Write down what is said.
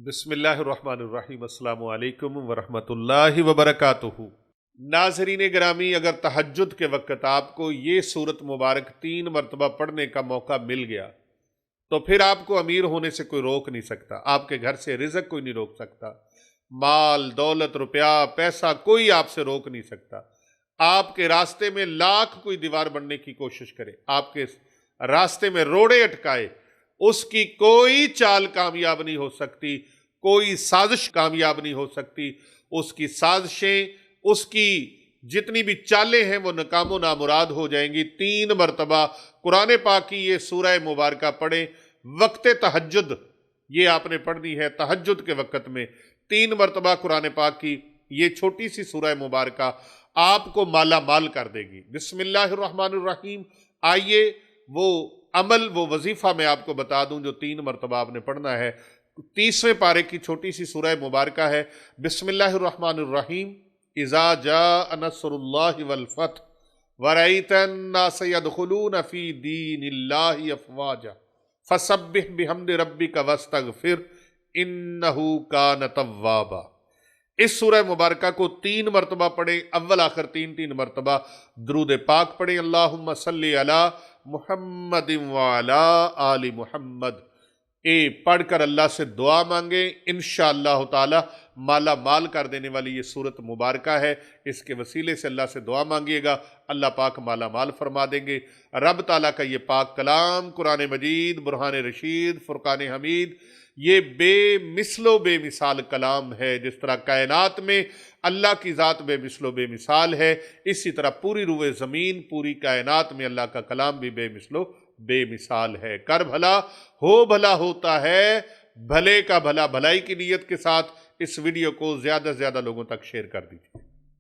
बिस्मिल्लाहिर्रहमानिर्रहीम अस्सलामु अलैकुम वरहमतुल्लाहि वबरकातुहू। नाज़रीन गिरामी, अगर तहज्जुद के वक़्त आपको ये सूरत मुबारक 3 मरतबा पढ़ने का मौका मिल गया तो फिर आपको अमीर होने से कोई रोक नहीं सकता। आपके घर से रिज़्क़ कोई नहीं रोक सकता। माल दौलत रुपया पैसा कोई आपसे रोक नहीं सकता। आपके रास्ते में लाख कोई दीवार बनने की कोशिश करे, आपके रास्ते में रोड़े अटकाए, उसकी कोई चाल कामयाब नहीं हो सकती, कोई साजिश कामयाब नहीं हो सकती। उसकी साजिशें, उसकी जितनी भी चालें हैं वो नाकामो नामुराद हो जाएंगी। 3 मरतबा कुरान पाक की ये सूरह मुबारक पढ़ें। वक्त तहज्जुद ये आपने पढ़नी है। तहज्जुद के वक़्त में 3 मरतबा कुरान पाक की ये छोटी सी सूरह मुबारक आपको माला माल कर देगी। बिस्मिल्लाहिर्रहमानिर्रहीम। आइए वो अमल, वो वजीफा मैं आपको बता दूं जो 3 मरतबा आपने पढ़ना है। 30वें पारे की छोटी सी सूरह मुबारक है। बिस्मिल्लाहिर्रहमानिर्रहीम। इज़ा जाअ नस्रुल्लाहि वल फथ वरअयतन नास यदखुलून फी दीनिल्लाहि अफ़वाजा फसब्बिह बिहम्दि रब्बिका वस्तगफिर इन्नहु कान तव्वाबा। इस सूरह मुबारक को 3 मरतबा पढ़ें। अव्वल आखिर 3-3 मरतबा दरूद पाक पढ़ें। अल्लाहुम्मा सल्ली अला मुहम्मदिन व अला आलि मुहम्मद। पढ़कर अल्लाह से दुआ मांगे। इंशाअल्लाह ताला माला माल कर देने वाली ये सूरत मुबारक है। इसके वसीले से अल्लाह से दुआ मांगिएगा, अल्लाह पाक माला माल फरमा देंगे। रब ताला का ये पाक कलाम कुरान मजीद, बुरहान रशीद, फुरकान हमीद, ये बेमिसलो बेमिसाल कलाम है। जिस तरह कायनात में अल्लाह की ज़ात बेमिसलो बेमिसाल है, इसी तरह पूरी रूए ज़मीन, पूरी कायनात में अल्लाह का कलाम भी बेमिसलो बेमिसाल है। कर भला हो भला होता है, भले का भला। भलाई की नीयत के साथ इस वीडियो को ज़्यादा से ज़्यादा लोगों तक शेयर कर दीजिए।